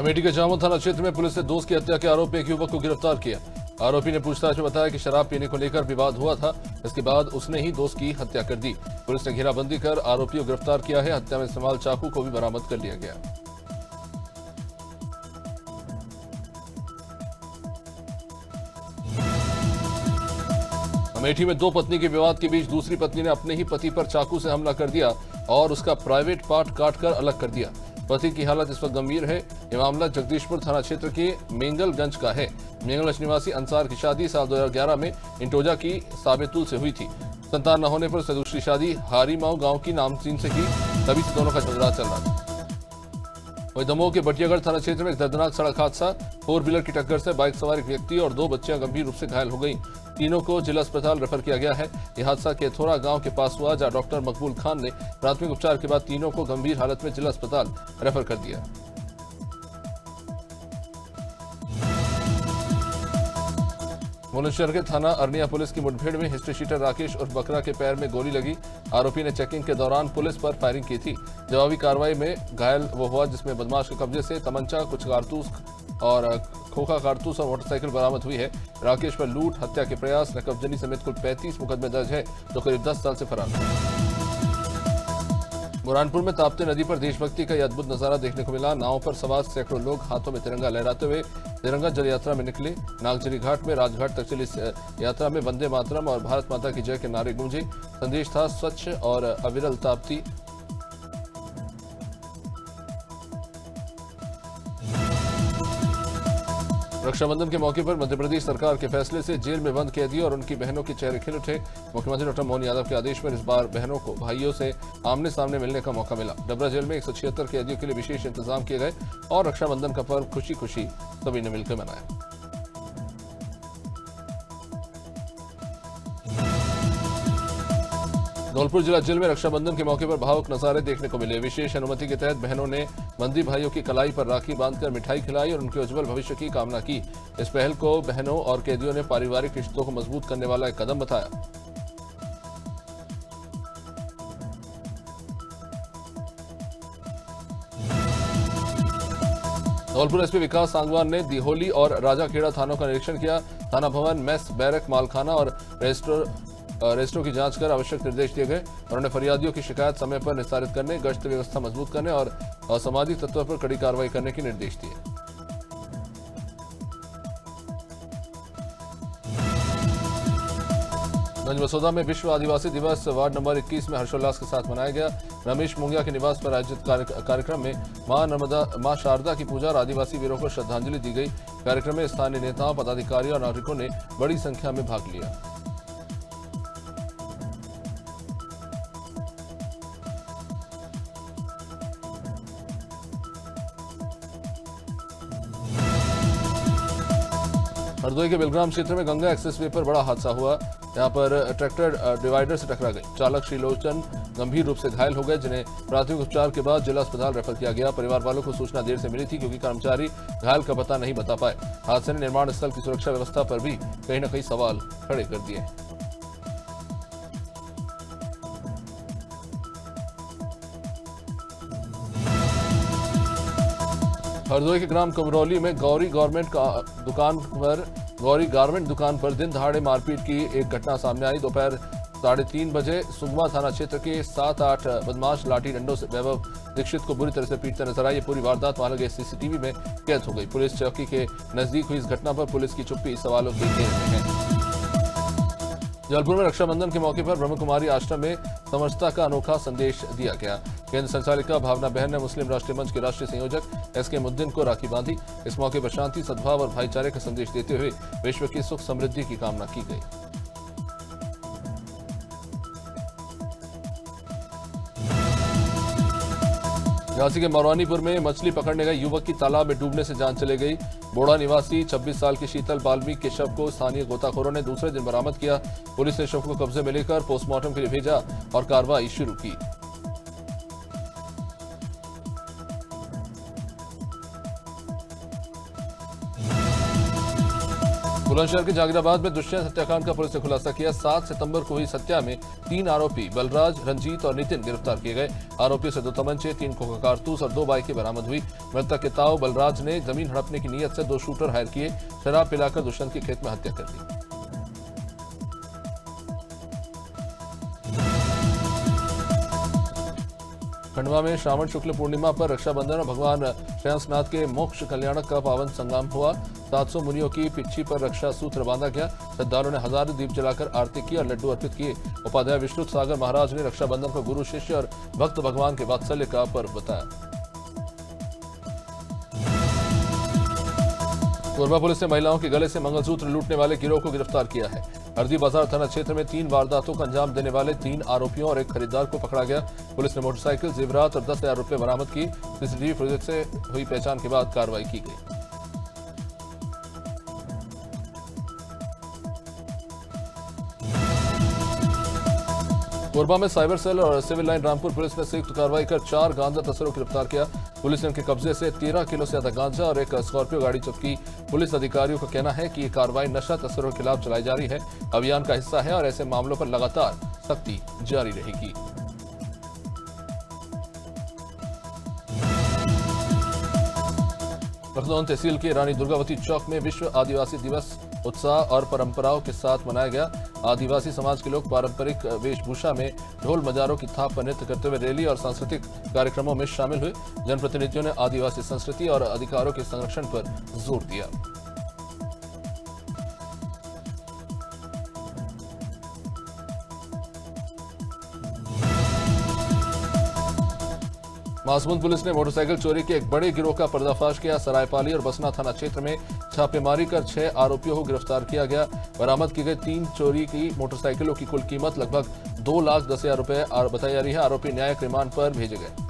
अमेठी के जामुन थाना क्षेत्र में पुलिस ने दोस्त की हत्या के आरोप में एक युवक को गिरफ्तार किया। आरोपी ने पूछताछ में बताया कि शराब पीने को लेकर विवाद हुआ था। इसके बाद उसने ही दोस्त की हत्या कर दी। पुलिस ने घेराबंदी कर आरोपी को गिरफ्तार किया है। हत्या में इस्तेमाल चाकू को भी बरामद कर लिया गया। अमेठी में दो पत्नी के विवाद के बीच दूसरी पत्नी ने अपने ही पति पर चाकू से हमला कर दिया और उसका प्राइवेट पार्ट काटकर अलग कर दिया। पति की हालत इस वक्त गंभीर है। यह मामला जगदीशपुर थाना क्षेत्र के मेंगलगंज का है। मेंगलगंज निवासी अंसार की शादी साल 2011 में इंटोजा की साबेतुल से हुई थी। संतान न होने पर उसने दूसरी शादी हारीमाऊ गांव की नामचीन से की। तभी से दोनों का झगड़ा चल रहा था। वहीं दमोह के बटियागढ़ थाना क्षेत्र में एक दर्दनाक सड़क हादसा। 4 व्हीलर की टक्कर से बाइक सवार एक व्यक्ति और 2 बच्चियां गंभीर रूप से घायल हो गईं। तीनों को जिला अस्पताल रेफर किया गया है। यह हादसा केथोरा गांव के पास हुआ, जहां डॉक्टर मकबूल खान ने प्राथमिक उपचार के बाद तीनों को गंभीर हालत में जिला अस्पताल रेफर कर दिया। बुलंदशहर के थाना अरनिया पुलिस की मुठभेड़ में हिस्ट्री शीटर राकेश उर्फ बकरा के पैर में गोली लगी। आरोपी ने चेकिंग के दौरान पुलिस पर फायरिंग की थी। जवाबी कार्रवाई में घायल वो हुआ जिसमें बदमाश के कब्जे से तमंचा, कुछ कारतूस और खोखा कारतूस और मोटरसाइकिल बरामद हुई है। राकेश पर लूट, हत्या के प्रयास, नकबजनी समेत कुल 35 मुकदमे दर्ज है, जो करीब 10 साल से फरार है। बुरहानपुर में ताप्ती नदी पर देशभक्ति का यह अद्भुत नजारा देखने को मिला। नाव पर सवार सैकड़ों लोग हाथों में तिरंगा लहराते हुए तिरंगा जल यात्रा में निकले। नागजरी घाट में राजघाट तक चली इस यात्रा में वंदे मातरम और भारत माता की जय के नारे गूंजे। संदेश था स्वच्छ और अविरल ताप्ती। रक्षाबंधन के मौके पर मध्य प्रदेश सरकार के फैसले से जेल में बंद कैदियों और उनकी बहनों के चेहरे खिल उठे। मुख्यमंत्री डॉक्टर मोहन यादव के आदेश पर इस बार बहनों को भाइयों से आमने सामने मिलने का मौका मिला। डबरा जेल में 176 कैदियों के लिए विशेष इंतजाम किए गए और रक्षाबंधन का पर्व खुशी खुशी सभी ने मिलकर मनाया। धौलपुर जिला जेल में रक्षाबंधन के मौके पर भावुक नजारे देखने को मिले। विशेष अनुमति के तहत बहनों ने बंदी भाइयों की कलाई पर राखी बांधकर मिठाई खिलाई और उनके उज्जवल भविष्य की कामना की। इस पहल को बहनों और कैदियों ने पारिवारिक रिश्तों को मजबूत करने वाला एक कदम बताया। धौलपुर एसपी विकास सांगवान ने दिहोली और राजाखेड़ा थानों का निरीक्षण किया। थाना भवन, मेस, बैरक, मालखाना और रेस्टों की जांच कर आवश्यक निर्देश दिए गए। उन्होंने फरियादियों की शिकायत समय पर निस्तारित करने, गश्त व्यवस्था मजबूत करने और असामाजिक तत्वों पर कड़ी कार्रवाई करने के निर्देश दिए। गंजबसौदा में विश्व आदिवासी दिवस वार्ड नंबर 21 में हर्षोल्लास के साथ मनाया गया। रमेश मुंगिया के निवास पर आयोजित कार्यक्रम में मां शारदा की पूजा और आदिवासी वीरों को श्रद्धांजलि दी गई। कार्यक्रम में स्थानीय नेताओं, पदाधिकारियों और नागरिकों ने बड़ी संख्या में भाग लिया। हरदोई के बिलग्राम क्षेत्र में गंगा एक्सप्रेस वे पर बड़ा हादसा हुआ। यहां पर ट्रैक्टर डिवाइडर से टकरा गई। चालक श्रीलोचन गंभीर रूप से घायल हो गए, जिन्हें प्राथमिक उपचार के बाद जिला अस्पताल रेफर किया गया। परिवार वालों को सूचना देर से मिली थी क्योंकि कर्मचारी घायल का पता नहीं बता पाए। हादसे ने निर्माण स्थल की सुरक्षा व्यवस्था पर भी कहीं न कहीं सवाल खड़े कर दिए। हरदोई के ग्राम कमरौली में गौरी गारमेंट दुकान पर दिन दहाड़े मारपीट की एक घटना सामने आई। दोपहर 3:30 बजे सुगमा थाना क्षेत्र के 7-8 बदमाश लाठी डंडों से वैभव दीक्षित को बुरी तरह से पीटते नजर आए। ये पूरी वारदात वहां लगे सीसीटीवी में कैद हो गई। पुलिस चौकी के नजदीक हुई इस घटना पर पुलिस की चुप्पी सवालों के घेरे में है। जबलपुर में रक्षाबंधन के मौके पर ब्रह्म कुमारी आश्रम में समरसता का अनोखा संदेश दिया गया। केंद्र संचालिका भावना बहन ने मुस्लिम राष्ट्रीय मंच के राष्ट्रीय संयोजक एसके मुद्दिन को राखी बांधी। इस मौके पर शांति, सद्भाव और भाईचारे का संदेश देते हुए विश्व की सुख समृद्धि की कामना की गई। झांसी के मरवानीपुर में मछली पकड़ने गए युवक की तालाब में डूबने से जान चली गई। बोड़ा निवासी 26 साल की शीतल बाल्मीक के शव को स्थानीय गोताखोरों ने दूसरे दिन बरामद किया। पुलिस ने शव को कब्जे में लेकर पोस्टमार्टम के लिए भेजा और कार्रवाई शुरू की। बुलंदशहर के जागीराबाद में दुष्यंत हत्याकांड का पुलिस ने खुलासा किया। 7 सितंबर को हुई हत्या में 3 आरोपी बलराज, रंजीत और नितिन गिरफ्तार किए गए। आरोपियों से 2 तमंचे, 3 खोखा कारतूस और 2 बाइकें बरामद हुई। मृतक के ताऊ बलराज ने जमीन हड़पने की नीयत से 2 शूटर हायर किए। शराब पिलाकर दुष्यंत की खेत में हत्या कर दी। खंडवा में श्रावण शुक्ल पूर्णिमा पर रक्षाबंधन और भगवान श्रेयसनाथ के मोक्ष कल्याणक का पावन संगम हुआ। 700 मुनियों की पिच्छी पर रक्षा सूत्र बांधा गया। श्रद्धालुओं ने हजारों दीप जलाकर आरती की और लड्डू अर्पित किए। उपाध्याय विष्णु सागर महाराज ने रक्षाबंधन को गुरु, शिष्य और भक्त भगवान के वात्सल्य का पर्व बताया। कोरबा पुलिस ने महिलाओं के गले से मंगलसूत्र लूटने वाले गिरोह को गिरफ्तार किया है। हरदी बाजार थाना क्षेत्र में 3 वारदातों को अंजाम देने वाले 3 आरोपियों और एक खरीदार को पकड़ा गया। पुलिस ने मोटरसाइकिल, जेवरात और 10,000 रुपए बरामद की। सीसीटीवी फुटेज से हुई पहचान के बाद कार्रवाई की गई। कोरबा में साइबर सेल और सिविल लाइन रामपुर पुलिस ने संयुक्त कार्रवाई कर 4 गांजा तस्करों को गिरफ्तार किया। पुलिस ने उनके कब्जे से 13 किलो से ज्यादा गांजा और एक स्कॉर्पियो गाड़ी जब्त की। पुलिस अधिकारियों का कहना है कि ये कार्रवाई नशा तस्करों के खिलाफ चलाई जा रही है, अभियान का हिस्सा है और ऐसे मामलों पर लगातार सख्ती जारी रहेगी। लखनऊ तहसील के रानी दुर्गावती चौक में विश्व आदिवासी दिवस उत्साह और परंपराओं के साथ मनाया गया। आदिवासी समाज के लोग पारंपरिक वेशभूषा में ढोल मजारों की थाप पर नृत्य करते हुए रैली और सांस्कृतिक कार्यक्रमों में शामिल हुए। जनप्रतिनिधियों ने आदिवासी संस्कृति और अधिकारों के संरक्षण पर जोर दिया। महासमुंद पुलिस ने मोटरसाइकिल चोरी के एक बड़े गिरोह का पर्दाफाश किया। सरायपाली और बसना थाना क्षेत्र में छापेमारी कर 6 आरोपियों को गिरफ्तार किया गया। बरामद की गई 3 चोरी की मोटरसाइकिलों की कुल कीमत लगभग 2,10,000 रुपए बताई जा रही है। आरोपी न्यायिक रिमांड पर भेजे गए।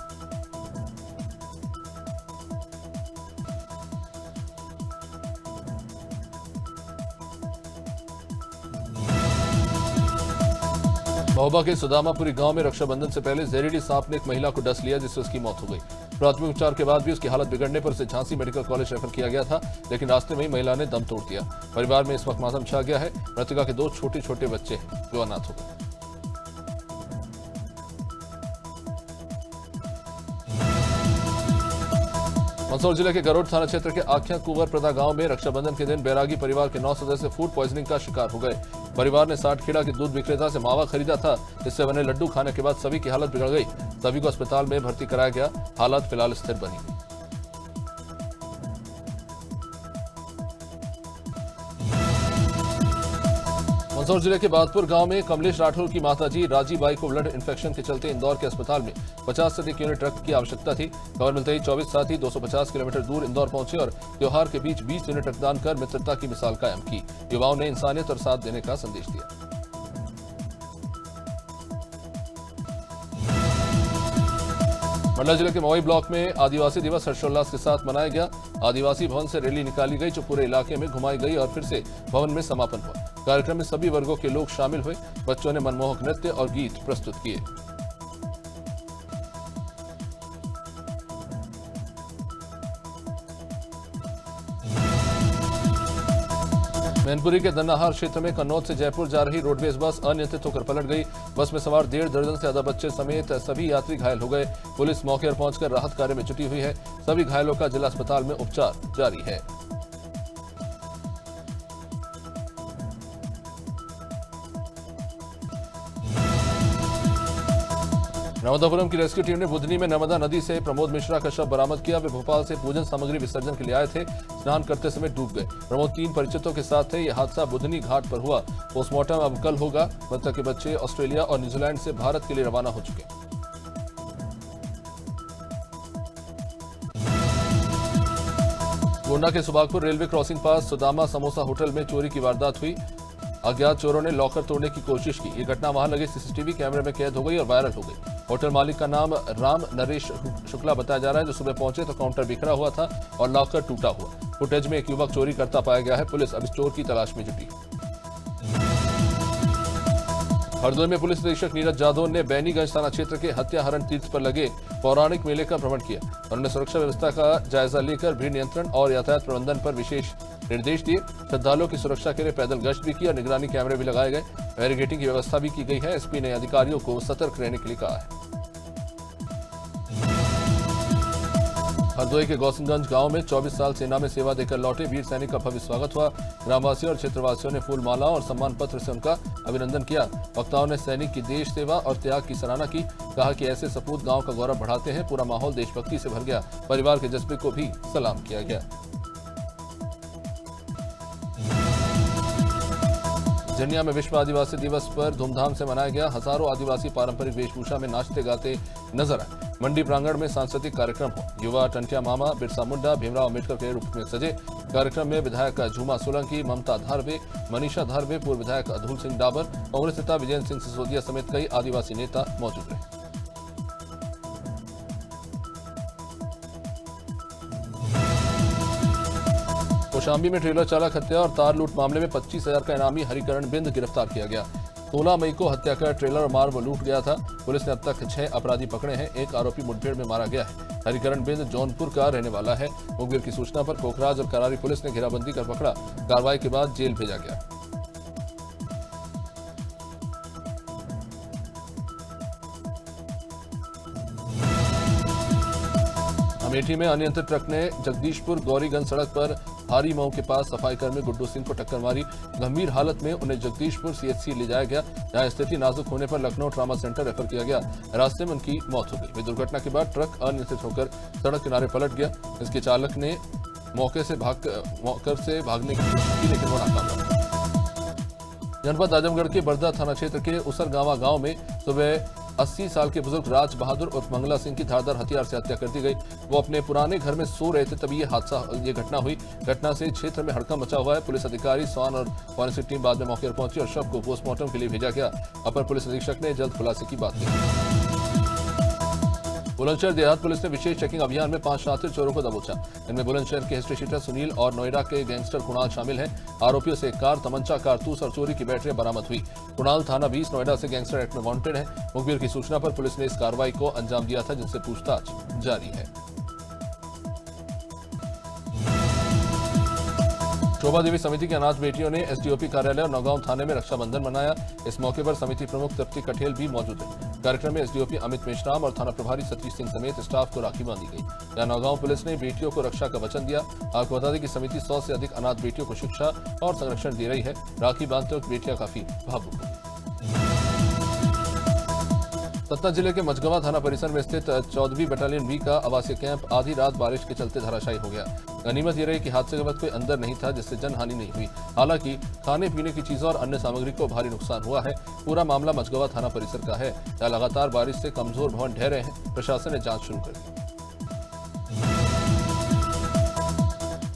महोबा के सुदामापुरी गांव में रक्षाबंधन से पहले जहरीली सांप ने एक महिला को डस लिया, जिससे उसकी मौत हो गई। प्राथमिक उपचार के बाद भी उसकी हालत बिगड़ने पर उसे झांसी मेडिकल कॉलेज रेफर किया गया था, लेकिन रास्ते में ही महिला ने दम तोड़ दिया। परिवार में इस वक्त मातम छा गया है। मृतका के 2 छोटे बच्चे हैं जो अनाथ हो गए। मंदसौर जिले के गरुड़ थाना क्षेत्र के आख्या कुंवर प्रदा गांव में रक्षाबंधन के दिन बैरागी परिवार के 9 सदस्य फूड पॉइजनिंग का शिकार हो गए। परिवार ने 60 खेड़ा के दूध विक्रेता से मावा खरीदा था, जिससे बने लड्डू खाने के बाद सभी की हालत बिगड़ गई। सभी को अस्पताल में भर्ती कराया गया। हालत फिलहाल स्थिर बनी हुई। मंदसौर जिले के बादपुर गांव में कमलेश राठौर की माताजी राजी बाई को ब्लड इन्फेक्शन के चलते इंदौर के अस्पताल में 50 से अधिक यूनिट रक्त की आवश्यकता थी। खबर मिलते ही 24 साथी 250 किलोमीटर दूर इंदौर पहुंचे और त्योहार के बीच 20 यूनिट रक्तदान कर मित्रता की मिसाल कायम की। युवाओं ने इंसानियत और साथ देने का संदेश दिया। मंडला जिले के मवई ब्लॉक में आदिवासी दिवस हर्षोल्लास के साथ मनाया गया। आदिवासी भवन से रैली निकाली गई जो पूरे इलाके में घुमाई गई और फिर से भवन में समापन हुआ। कार्यक्रम में सभी वर्गों के लोग शामिल हुए। बच्चों ने मनमोहक नृत्य और गीत प्रस्तुत किए। मैनपुरी के दन्नाहार क्षेत्र में कन्नौज से जयपुर जा रही रोडवेज बस अनियंत्रित होकर पलट गई। बस में सवार 1.5 दर्जन से ज्यादा बच्चे समेत सभी यात्री घायल हो गए। पुलिस मौके पर पहुंचकर राहत कार्य में जुटी हुई है। सभी घायलों का जिला अस्पताल में उपचार जारी है। नर्मदापुरम की रेस्क्यू टीम ने बुधनी में नर्मदा नदी से प्रमोद मिश्रा का शव बरामद किया। वे भोपाल से पूजन सामग्री विसर्जन के लिए आए थे। स्नान करते समय डूब गए। प्रमोद 3 परिचितों के साथ थे। यह हादसा बुधनी घाट पर हुआ। पोस्टमार्टम अब कल होगा। मृतक के बच्चे ऑस्ट्रेलिया और न्यूजीलैंड से भारत के लिए रवाना हो चुके। गोंडा के सुबागपुर रेलवे क्रॉसिंग पास सुदामा समोसा होटल में चोरी की वारदात हुई। अज्ञात चोरों ने लॉकर तोड़ने की कोशिश की। ये घटना वहां लगे सीसीटीवी कैमरे में कैद हो गई और वायरल हो गई। होटल मालिक का नाम राम नरेश शुक्ला बताया जा रहा है, जो सुबह पहुंचे तो काउंटर बिखरा हुआ था और लॉकर टूटा हुआ। फुटेज में एक युवक चोरी करता पाया गया है। पुलिस अब इस चोर की तलाश में जुटी। हरदोई में पुलिस निरीक्षक नीरज जादव ने बैनीगंज थाना क्षेत्र के हत्याहरण तीर्थ पर लगे पौराणिक मेले का भ्रमण किया। उन्होंने सुरक्षा व्यवस्था का जायजा लेकर भीड़ नियंत्रण और यातायात प्रबंधन पर विशेष निर्देश दिए। श्रद्धालुओं की सुरक्षा के लिए पैदल गश्त भी की और निगरानी कैमरे भी लगाए गए। बैरिकेडिंग की व्यवस्था भी की गई है। एसपी ने अधिकारियों को सतर्क रहने के लिए कहा है। हरदोई के गौसनगंज गांव में 24 साल सेना में सेवा देकर लौटे वीर सैनिक का भव्य स्वागत हुआ। ग्रामवासियों और क्षेत्रवासियों ने फूल मालाओं और सम्मान पत्र से उनका अभिनंदन किया। वक्ताओं ने सैनिक की देश सेवा और त्याग की सराहना की। कहा कि ऐसे सपूत गांव का गौरव बढ़ाते हैं। पूरा माहौल देशभक्ति से भर गया। परिवार के जज्बे को भी सलाम किया गया। झंडिया में विश्व आदिवासी दिवस पर धूमधाम से मनाया गया। हजारों आदिवासी पारंपरिक वेशभूषा में नाचते गाते नजर आए। मंडी प्रांगण में सांस्कृतिक कार्यक्रम हो। युवा टंटिया मामा, बिरसा मुंडा, भीमराव अम्बेडकर के रूप में सजे। कार्यक्रम में विधायक झूमा सोलंकी, ममता धारवे, मनीषा धारवे, पूर्व विधायक अधूल सिंह डाबर, कांग्रेस नेता विजय सिंह सिसोदिया समेत कई आदिवासी नेता मौजूद रहे। कौशाम्बी में ट्रेलर चालक हत्या और तार लूट मामले में 25,000 का इनामी हरिकरण बिंद गिरफ्तार किया गया। 16 मई को हत्या कर ट्रेलर मार व लूट गया था। पुलिस ने अब तक 6 अपराधी पकड़े हैं। एक आरोपी मुठभेड़ में मारा गया है। हरिकरण बिंद जौनपुर का रहने वाला है। मुखबिर की सूचना पर कोखराज और करारी पुलिस ने घेराबंदी कर पकड़ा। कार्रवाई के बाद जेल भेजा गया। अमेठी में अनियंत्रित ट्रक ने जगदीशपुर गौरीगंज सड़क पर भारी मऊ के पास सफाई कर्मी गुड्डू सिंह को टक्कर मारी। गंभीर हालत में उन्हें जगदीशपुर सीएचसी ले जाया गया, जहां स्थिति नाजुक होने पर लखनऊ ट्रॉमा सेंटर रेफर किया गया। रास्ते में उनकी मौत हो गई। दुर्घटना के बाद ट्रक अनियंत्रित होकर सड़क किनारे पलट गया। इसके चालक ने मौके से भागने की कोशिश की, लेकिन वो नाकाम रहा। जनपद आजमगढ़ के बरदा थाना क्षेत्र के उसरगावा गांव में सुबह 80 साल के बुजुर्ग राज बहादुर उर्फ मंगला सिंह की धारदार हथियार से हत्या कर दी गई। वो अपने पुराने घर में सो रहे थे, तभी ये घटना हुई। घटना से क्षेत्र में हड़कंप मचा हुआ है। पुलिस अधिकारी, स्वान और फॉरेंसिक टीम बाद में मौके पर पहुंची और शव को पोस्टमार्टम के लिए भेजा गया। अपर पुलिस अधीक्षक ने जल्द खुलासे की बात कही। बुलंदशहर देहात पुलिस ने विशेष चेकिंग अभियान में 5 शातिर चोरों को दबोचा। इनमें बुलंदशहर के हिस्ट्री शीटर सुनील और नोएडा के गैंगस्टर कुणाल शामिल हैं। आरोपियों से कार, तमंचा, कारतूस और चोरी की बैटरियां बरामद हुई। कुणाल थाना 20 नोएडा से गैंगस्टर एक्ट में वांटेड है। मुखबिर की सूचना पर पुलिस ने इस कार्रवाई को अंजाम दिया था, जिनसे पूछताछ जारी है। शोभा देवी समिति की अनाथ बेटियों ने एसडीओपी कार्यालय और नौगांव थाने में रक्षाबंधन मनाया। इस मौके पर समिति प्रमुख तृप्ति कठेल भी मौजूद है। कार्यक्रम में एसडीओपी अमित मेश्राम और थाना प्रभारी सतीश सिंह समेत स्टाफ को राखी बांधी गई। यहाँ नौगांव पुलिस ने बेटियों को रक्षा का वचन दिया। आपको बता दें कि समिति 100 से अधिक अनाथ बेटियों को शिक्षा और संरक्षण दे रही है। राखी बांधते वक्त बेटियां काफी भावुक हुई। सतना जिले के मझगवा थाना परिसर में स्थित 14वीं बटालियन बी का आवासीय कैंप आधी रात बारिश के चलते धराशायी हो गया। गनीमत यह रही कि हादसे के वक्त कोई अंदर नहीं था, जिससे जनहानि नहीं हुई। हालांकि खाने पीने की चीजों और अन्य सामग्री को भारी नुकसान हुआ है। पूरा मामला मझगवा थाना परिसर का है, जहां लगातार बारिश से कमजोर भवन ढह रहे हैं। प्रशासन ने जांच शुरू कर दी।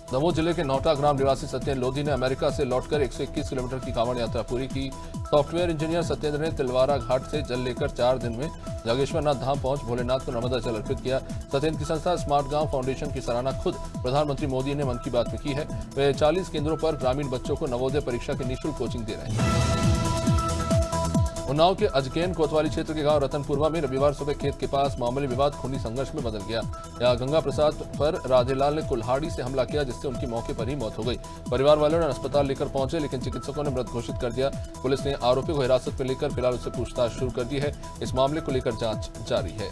दमोह जिले के नौटा ग्राम निवासी सत्येंद्र लोधी ने अमेरिका से लौटकर 121 किलोमीटर की कांवड़ यात्रा पूरी की। सॉफ्टवेयर इंजीनियर सत्येंद्र ने तिलवारा घाट से जल लेकर 4 दिन में जागेश्वरनाथ धाम पहुंच भोलेनाथ को नर्मदा जल अर्पित किया। सत्येंद्र की संस्था स्मार्ट गांव फाउंडेशन की सराहना खुद प्रधानमंत्री मोदी ने मन की बात में की है। वे 40 केंद्रों पर ग्रामीण बच्चों को नवोदय परीक्षा की निःशुल्क कोचिंग दे रहे हैं। उन्नाव के अजकेन कोतवाली क्षेत्र के गांव रतनपुरवा में रविवार सुबह खेत के पास मामूली विवाद खूनी संघर्ष में बदल गया। यहां गंगा प्रसाद पर राधेलाल ने कुल्हाड़ी से हमला किया, जिससे उनकी मौके पर ही मौत हो गई। परिवार वालों ने अस्पताल लेकर पहुंचे, लेकिन चिकित्सकों ने मृत घोषित कर दिया। पुलिस ने आरोपी को हिरासत में लेकर फिलहाल उससे पूछताछ शुरू कर दी है। इस मामले को लेकर जांच जारी है।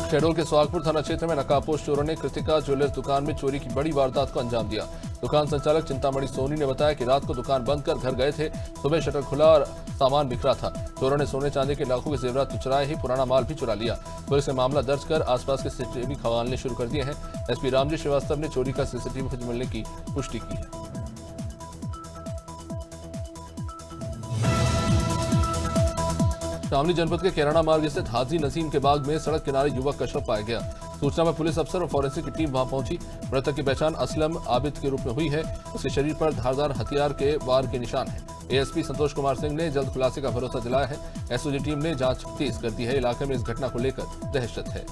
शहडोल के सुहागपुर थाना क्षेत्र में नकाबपोश चोरों ने कृतिका ज्वेलर्स दुकान में चोरी की बड़ी वारदात को अंजाम दिया। दुकान संचालक चिंतामणि सोनी ने बताया कि रात को दुकान बंद कर घर गए थे। सुबह शटर खुला और सामान बिखरा था। चोरों ने सोने चांदी के लाखों के जेवरात तो चुराए ही, पुराना माल भी चुरा लिया। पुलिस ने मामला दर्ज कर आसपास के सीसीटीवी खंगालने शुरू कर दिए हैं। एसपी रामजी श्रीवास्तव ने चोरी का सीसीटीवी फुटेज मिलने की पुष्टि की है। शामली जनपद के कैराना मार्ग स्थित हाजी नसीम के बाग में सड़क किनारे युवक का शव पाया गया। सूचना पर पुलिस अफसर और फॉरेंसिक की टीम वहां पहुंची। मृतक की पहचान असलम आबिद के रूप में हुई है। उसके शरीर पर धारदार हथियार के वार के निशान हैं। एएसपी संतोष कुमार सिंह ने जल्द खुलासे का भरोसा दिलाया है। एसओजी टीम ने जांच तेज कर दी है। इलाके में इस घटना को लेकर दहशत है।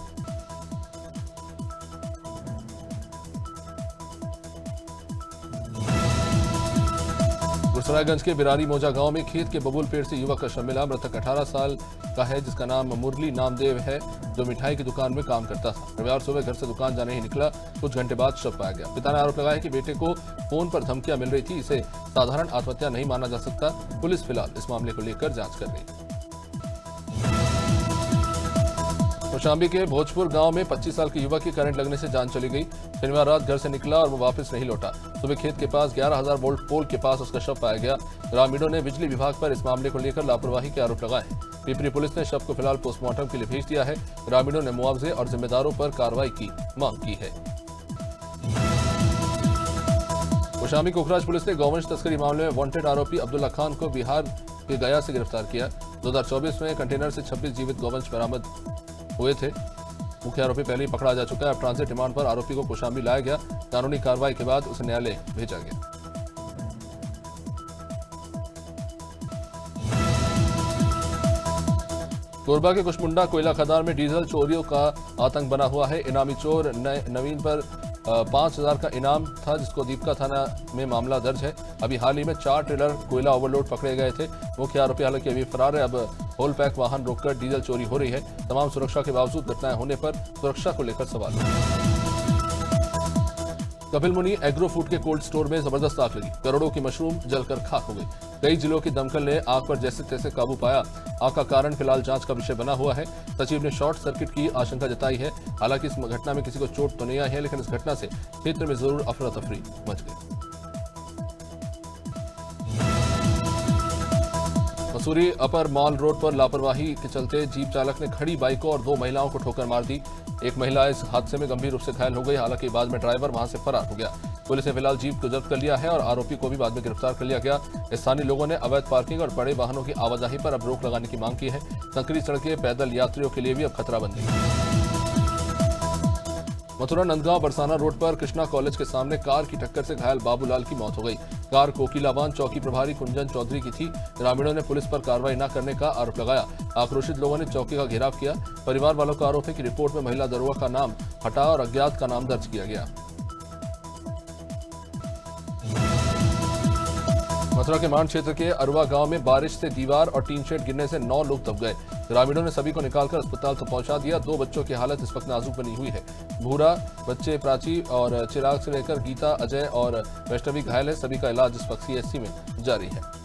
सरायगंज के बिरारी मोजा गांव में खेत के बबूल पेड़ से युवक का शव मिला। मृतक 18 साल का है, जिसका नाम मुरली नामदेव है, जो मिठाई की दुकान में काम करता था। रविवार सुबह घर से दुकान जाने ही निकला, कुछ घंटे बाद शव पाया गया। पिता ने आरोप लगाया कि बेटे को फोन पर धमकियां मिल रही थी, इसे साधारण आत्महत्या नहीं माना जा सकता। पुलिस फिलहाल इस मामले को लेकर जांच कर रही है। कौशाम्बी के भोजपुर गांव में 25 साल के युवक की करंट लगने से जान चली गई। शनिवार रात घर से निकला और वो वापस नहीं लौटा। सुबह खेत के पास 11,000 वोल्ट पोल के पास उसका शव पाया गया। ग्रामीणों ने बिजली विभाग पर इस मामले को लेकर लापरवाही के आरोप लगाए। पिपरी पुलिस ने शव को फिलहाल पोस्टमार्टम के लिए भेज दिया है। ग्रामीणों ने मुआवजे और जिम्मेदारों पर कार्रवाई की मांग की है। कौशाम्बी कोखराज पुलिस ने गौवंश तस्करी मामले में वांटेड आरोपी अब्दुल्ला खान को बिहार के गया से गिरफ्तार किया। 2024 में कंटेनर से 26 जीवित गौवंश बरामद हुए थे। मुख्य आरोपी पहले ही पकड़ा जा चुका है। अब ट्रांजिट रिमांड पर आरोपी को कौशाम्बी लाया गया। कानूनी कार्रवाई के बाद उसे न्यायालय भेजा गया। कोरबा के कुशमुंडा कोयला खदान में डीजल चोरियों का आतंक बना हुआ है। इनामी चोर नवीन पर 5,000 का इनाम था, जिसको दीपका थाना में मामला दर्ज है। अभी हाल ही में 4 ट्रेलर कोयला ओवरलोड पकड़े गए थे। मुख्य आरोपी हालांकि अभी फरार है। अब होल पैक वाहन रोककर डीजल चोरी हो रही है। तमाम सुरक्षा के बावजूद घटनाएं होने पर सुरक्षा को लेकर सवाल। कपिल मुनि एग्रो फूड के कोल्ड स्टोर में जबरदस्त आग लगी। करोड़ों की मशरूम जलकर खाक हो गई। कई जिलों की दमकल ने आग पर जैसे तैसे काबू पाया। आग का कारण फिलहाल जांच का विषय बना हुआ है। सचिव ने शॉर्ट सर्किट की आशंका जताई है। हालांकि इस घटना में किसी को चोट तो नहीं आई है, लेकिन इस घटना से क्षेत्र में जरूर अफरा तफरी मच गई। मसूरी अपर मॉल रोड पर लापरवाही के चलते जीप चालक ने खड़ी बाइकों और 2 महिलाओं को ठोकर मार दी। एक महिला इस हादसे में गंभीर रूप से घायल हो गई। हालांकि बाद में ड्राइवर वहां से फरार हो गया। पुलिस ने फिलहाल जीप को जब्त कर लिया है और आरोपी को भी बाद में गिरफ्तार कर लिया गया। स्थानीय लोगों ने अवैध पार्किंग और बड़े वाहनों की आवाजाही पर अब रोक लगाने की मांग की है। संकरी सड़कें पैदल यात्रियों के लिए भी अब खतरा बन गई। मथुरा नंदगांव बरसाना रोड पर कृष्णा कॉलेज के सामने कार की टक्कर से घायल बाबूलाल की मौत हो गई। कार कोकिलावान चौकी प्रभारी कुंजन चौधरी की थी। ग्रामीणों ने पुलिस पर कार्रवाई न करने का आरोप लगाया। आक्रोशित लोगों ने चौकी का घेराव किया। परिवार वालों का आरोप है कि रिपोर्ट में महिला दरोगा का नाम हटा और अज्ञात का नाम दर्ज किया गया। मथुरा के मान क्षेत्र के अरवा गांव में बारिश से दीवार और टीन शेड गिरने से 9 लोग दब गए। ग्रामीणों ने सभी को निकालकर अस्पताल तक पहुंचा दिया। 2 बच्चों की हालत इस वक्त नाजुक बनी हुई है। भूरा बच्चे प्राची और चिराग से लेकर गीता, अजय और वैष्णवी घायल है। सभी का इलाज इस वक्त CHC में जारी है।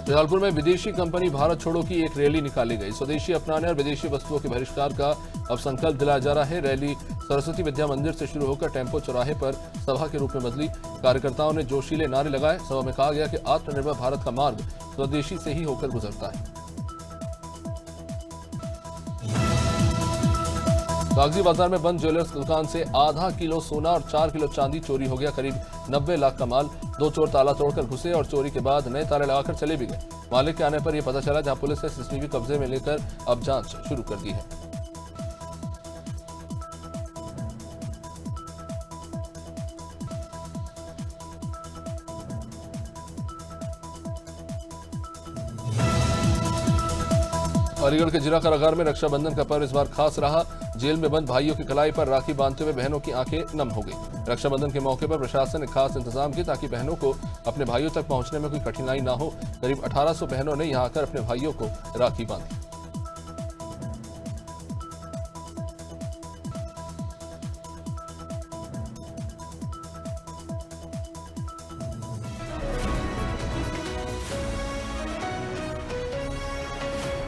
जलालपुर में विदेशी कंपनी भारत छोड़ो की एक रैली निकाली गई। स्वदेशी अपनाने और विदेशी वस्तुओं के बहिष्कार का अब संकल्प दिलाया जा रहा है। रैली सरस्वती विद्या मंदिर से शुरू होकर टेम्पो चौराहे पर सभा के रूप में बदली। कार्यकर्ताओं ने जोशीले नारे लगाए। सभा में कहा गया कि आत्मनिर्भर भारत का मार्ग स्वदेशी से ही होकर गुजरता है। कागजी बाजार में बंद ज्वेलर्स दुकान से आधा किलो सोना और 4 किलो चांदी चोरी हो गया। करीब 90 लाख का माल। 2 चोर ताला तोड़कर घुसे और चोरी के बाद नए ताले लगाकर चले भी गए। मालिक के आने पर यह पता चला, जहां पुलिस ने CCTV कब्जे में लेकर अब जांच शुरू कर दी है। अलीगढ़ के जिला कारागार में रक्षाबंधन का पर्व इस बार खास रहा। जेल में बंद भाइयों की कलाई पर राखी बांधते हुए बहनों की आंखें नम हो गई। रक्षाबंधन के मौके पर प्रशासन ने खास इंतजाम किए ताकि बहनों को अपने भाइयों तक पहुंचने में कोई कठिनाई ना हो। करीब 1800 बहनों ने यहां आकर अपने भाइयों को राखी बांधी।